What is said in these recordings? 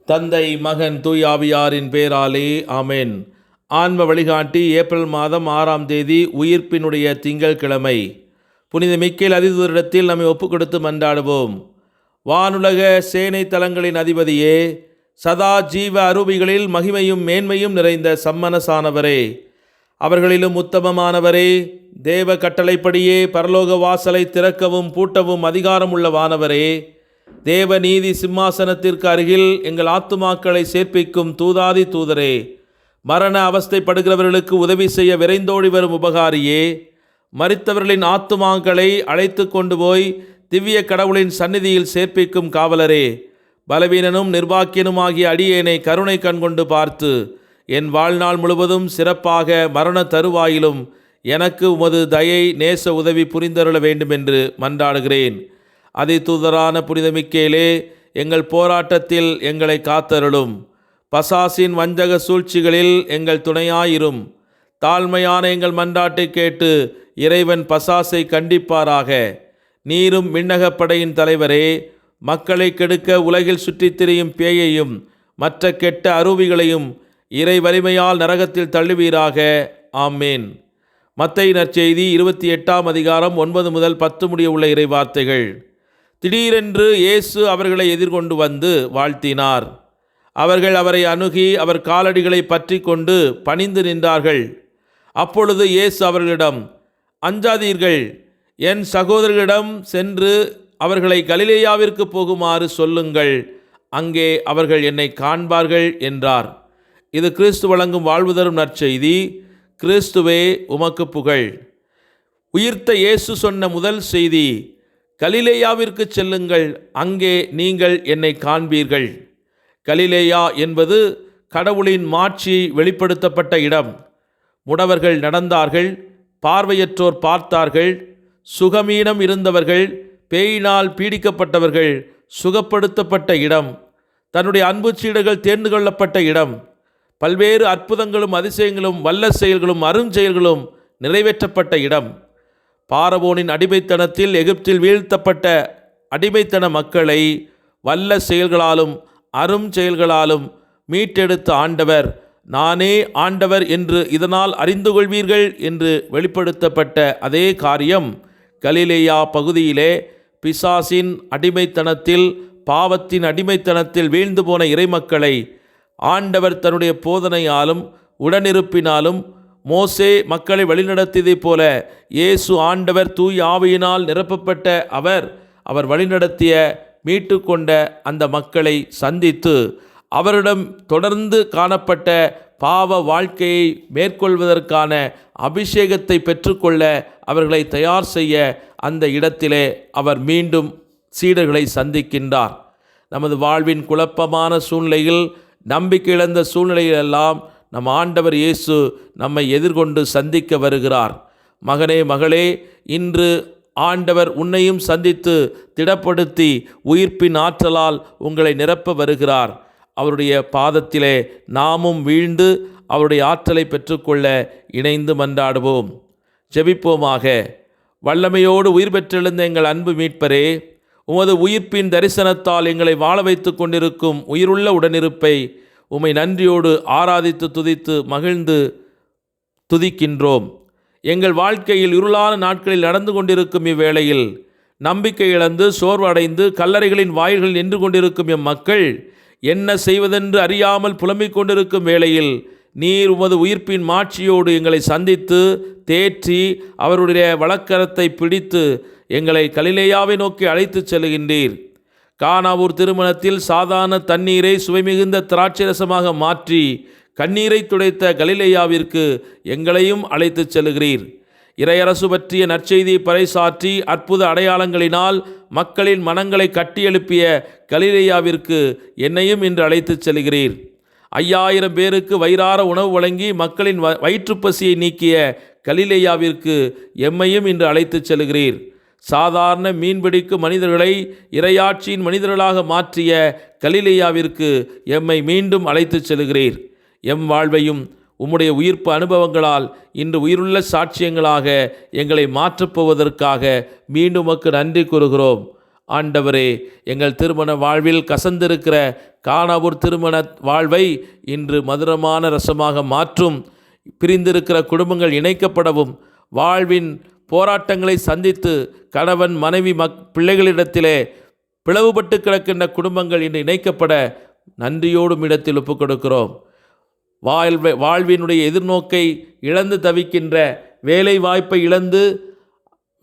தந்தை, மகன், தூய் ஆவியாரின் பேராலே ஆமென். ஆன்ம வழிகாட்டி ஏப்ரல் மாதம் 6ஆம் தேதி உயிர்ப்பினுடைய திங்கட்கிழமை. புனித மிக்கேல் அதிதூதரிடத்தில் நம்மை ஒப்புக் கொடுத்து மன்றாடுவோம். வானுலக சேனை தலங்களின் அதிபதியே, சதா ஜீவ அரூபிகளில் மகிமையும் மேன்மையும் நிறைந்த சம்மனசானவரே, அவர்களிலும் உத்தமமானவரே, தேவ கட்டளைப்படியே பரலோக வாசலை திறக்கவும் பூட்டவும் அதிகாரம் உள்ள வானவரே, தேவ நீதி சிம்மாசனத்திற்கு அருகில் எங்கள் ஆத்துமாக்களை சேர்ப்பிக்கும் தூதாதி தூதரே, மரண அவஸ்தைப்படுகிறவர்களுக்கு உதவி செய்ய விரைந்தோடி வரும் உபகாரியே, மரித்தவர்களின் ஆத்துமாக்களை அழைத்து கொண்டு போய் திவ்ய கடவுளின் சந்நிதியில் சேர்ப்பிக்கும் காவலரே, பலவீனனும் நிர்வாக்கியனுமாகிய அடியேனை கருணை கண்கொண்டு பார்த்து என் வாழ்நாள் முழுவதும் சிறப்பாக மரண தருவாயிலும் எனக்கு உமது தயை நேச உதவி புரிந்தருள வேண்டுமென்று மன்றாடுகிறேன். அதிதூதரான புனித மிக்கேலே, எங்கள் போராட்டத்தில் எங்களை காத்தருளும். பசாசின் வஞ்சக சூழ்ச்சிகளில் எங்கள் துணையாயிரும். தாழ்மையான எங்கள் மன்றாட்டை கேட்டு இறைவன் பசாசை கண்டிப்பாராக. நீரும் விண்ணகப்படையின் தலைவரே, மக்களை கெடுக்க உலகில் சுற்றித் திரியும் பேயையும் மற்ற கெட்ட அரூபிகளையும் இறை வலிமையால் நரகத்தில் தள்ளுவீராக. ஆமேன். மத்தேயு நற்செய்தி 28ஆம் அதிகாரம் 9 முதல் 10 முடிய உள்ள இறை வார்த்தைகள். திடீரென்று இயேசு அவர்களை எதிர்கொண்டு வந்து வாழ்த்தினார். அவர்கள் அவரை அணுகி அவர் காலடிகளை பற்றி கொண்டு பணிந்து நின்றார்கள். அப்பொழுது இயேசு அவர்களிடம், அஞ்சாதீர்கள், என் சகோதரர்களிடம் சென்று அவர்களை கலிலேயாவிற்கு போகுமாறு சொல்லுங்கள், அங்கே அவர்கள் என்னை காண்பார்கள் என்றார். இது கிறிஸ்து வழங்கும் வாழ்வு தரும் நற்செய்தி. கிறிஸ்துவே உமக்கு புகழ். உயிர்த்த இயேசு சொன்ன முதல் செய்தி, கலிலேயாவிற்கு செல்லுங்கள், அங்கே நீங்கள் என்னை காண்பீர்கள். கலிலேயா என்பது கடவுளின் மாட்சி வெளிப்படுத்தப்பட்ட இடம். முடவர்கள் நடந்தார்கள், பார்வையற்றோர் பார்த்தார்கள், சுகமீனம் இருந்தவர்கள், பேயினால் பீடிக்கப்பட்டவர்கள் சுகப்படுத்தப்பட்ட இடம், தன்னுடைய அன்பு சீடர்கள் தேர்ந்து கொள்ளப்பட்ட இடம், பல்வேறு அற்புதங்களும் அதிசயங்களும் வல்ல செயல்களும் அருஞ்செயல்களும் நிறைவேற்றப்பட்ட இடம். பார்வோனின் அடிமைத்தனத்தில் எகிப்தில் வீழ்த்தப்பட்ட அடிமைத்தன மக்களை வல்ல செயல்களாலும் அரும் செயல்களாலும் மீட்டெடுத்த ஆண்டவர், நானே ஆண்டவர் என்று இதனால் அறிந்து கொள்வீர்கள் என்று வெளிப்படுத்தப்பட்ட அதே காரியம் கலிலேயா பகுதியிலே பிசாசின் அடிமைத்தனத்தில், பாவத்தின் அடிமைத்தனத்தில் வீழ்ந்து போன இறைமக்களை ஆண்டவர் தன்னுடைய போதனையாலும் உடனிருப்பினாலும் மோசே மக்களை வழிநடத்தியதைப் போல இயேசு ஆண்டவர் தூய் ஆவியினால் நிரப்பப்பட்ட அவர் வழிநடத்திய மீட்டு கொண்ட அந்த மக்களை சந்தித்து அவரிடம் தொடர்ந்து காணப்பட்ட பாவ வாழ்க்கையை மேற்கொள்வதற்கான அபிஷேகத்தை பெற்றுக்கொள்ள அவர்களை தயார் செய்ய அந்த இடத்திலே அவர் மீண்டும் சீடர்களை சந்திக்கின்றார். நமது வாழ்வின் குழப்பமான சூழ்நிலையில், நம்பிக்கை இழந்த சூழ்நிலையிலெல்லாம் நம் ஆண்டவர் இயேசு நம்மை எதிர்கொண்டு சந்திக்க வருகிறார். மகனே, மகளே, இன்று ஆண்டவர் உன்னையும் சந்தித்து திடப்படுத்தி உயிர்ப்பின் ஆற்றலால் உங்களை நிரப்ப வருகிறார். அவருடைய பாதத்திலே நாமும் வீழ்ந்து அவருடைய ஆற்றலை பெற்றுக்கொள்ள இணைந்து மன்றாடுவோம். ஜெபிப்போமாக. வல்லமையோடு உயிர் பெற்றெழுந்த எங்கள் அன்பு மீட்பரே, உமது உயிர்ப்பின் தரிசனத்தால் எங்களை வாழ வைத்து கொண்டிருக்கும் உயிருள்ள உடனிருப்பை உம்மை நன்றியோடு ஆராதித்து துதித்து மகிழ்ந்து துதிக்கின்றோம். எங்கள் வாழ்க்கையில் இருளான நாட்களில் நடந்து கொண்டிருக்கும் இவ்வேளையில் நம்பிக்கை இழந்து சோர்வடைந்து கல்லறைகளின் வாயில்களில் நின்று கொண்டிருக்கும் எம் மக்கள் என்ன செய்வதென்று அறியாமல் புலம்பிக் கொண்டிருக்கும் வேளையில் நீர் உமது உயிர்ப்பின் மாட்சியோடு எங்களை சந்தித்து தேற்றி அவருடைய வலக்கரத்தை பிடித்து எங்களை கலிலேயாவை நோக்கி அழைத்துச் செல்கின்றீர். கானாவூர் திருமணத்தில் சாதாரண தண்ணீரை சுவைமிகுந்த திராட்சரசமாக மாற்றி கண்ணீரை துடைத்த கலிலேயாவிற்கு எங்களையும் அழைத்துச் செல்கிறீர். இறையரசு பற்றிய நற்செய்தியை பறைசாற்றி அற்புத அடையாளங்களினால் மக்களின் மனங்களை கட்டியெழுப்பிய கலிலேயாவிற்கு என்னையும் இன்று அழைத்துச் செல்கிறீர். 5000 பேருக்கு வயிறார உணவு வழங்கி மக்களின் வயிற்றுப்பசியை நீக்கிய கலிலேயாவிற்கு எம்மையும் இன்று அழைத்துச் செல்கிறீர். சாதாரண மீன்பிடிக்கும் மனிதர்களை இறையாட்சியின் மனிதர்களாக மாற்றிய கலிலேயாவிற்கு எம்மை மீண்டும் அழைத்துச் செல்கிறீர். எம் வாழ்வையும் உம்முடைய உயிர்ப்பு அனுபவங்களால் இன்று உயிருள்ள சாட்சியங்களாக எங்களை மாற்றப்போவதற்காக மீண்டும் உமக்கு நன்றி கூறுகிறோம். ஆண்டவரே, எங்கள் திருமண வாழ்வில் கசந்திருக்கிற காணாவூர் திருமண வாழ்வை இன்று மதுரமான ரசமாக மாற்றும். பிரிந்திருக்கிற குடும்பங்கள் இணைக்கப்படவும், வாழ்வின் போராட்டங்களை சந்தித்து கணவன் மனைவி பிள்ளைகளிடத்திலே பிளவுபட்டு கிடக்கின்ற குடும்பங்கள் இன்று இணைக்கப்பட நன்றியோடும் இடத்தில் ஒப்புக் கொடுக்கிறோம். வாழ்வினுடைய எதிர்நோக்கை இழந்து தவிக்கின்ற, வேலை வாய்ப்பை இழந்து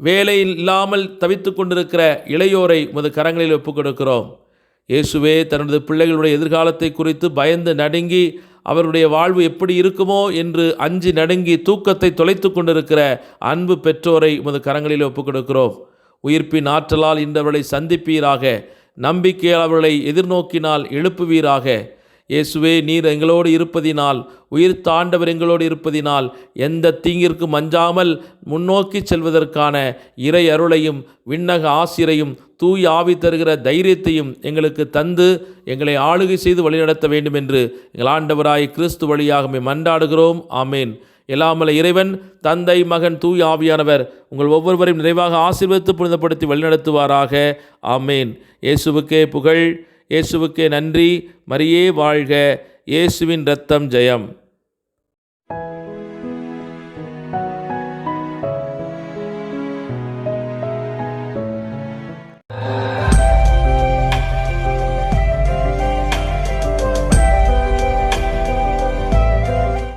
வேலை இல்லாமல் தவித்து கொண்டிருக்கிற இளையோரை உமது கரங்களில் ஒப்புக் கொடுக்கிறோம். இயேசுவே, தனது பிள்ளைகளுடைய எதிர்காலத்தை குறித்து பயந்து நடுங்கி, அவருடைய வாழ்வு எப்படி இருக்குமோ என்று அஞ்சி நடுங்கி தூக்கத்தை தொலைத்து கொண்டிருக்கிற அன்பு பெற்றோரை உமது கரங்களில் ஒப்புக் கொடுக்கிறோம். உயிர்ப்பின் ஆற்றலால் இன்றவர்களை சந்திப்பீராக. நம்பிக்கையால் அவர்களை எதிர்நோக்கினால் எழுப்புவீராக. இயேசுவே, நீர் எங்களோடு இருப்பதினால், உயிர்த்த ஆண்டவர் எங்களோடு இருப்பதினால் எந்த தீங்கிற்கும் அஞ்சாமல் முன்னோக்கி செல்வதற்கான இறை அருளையும் விண்ணக ஆசிரையும் தூய் ஆவி தருகிற தைரியத்தையும் எங்களுக்கு தந்து எங்களை ஆளுகை செய்து வழிநடத்த வேண்டும் என்று எங்கள் ஆண்டவராய் கிறிஸ்து வழியாக மன்றாடுகிறோம். ஆமேன். எல்லாமல்ல இறைவன், தந்தை, மகன், தூய் ஆவியானவர் உங்கள் ஒவ்வொருவரையும் நிறைவாக ஆசீர்வதித்து புனிதப்படுத்தி வழிநடத்துவாராக. ஆமேன். இயேசுவுக்கே புகழ், இயேசுவுக்கே நன்றி. மரியே வாழ்க. இயேசுவின் இரத்தம் ஜெயம்.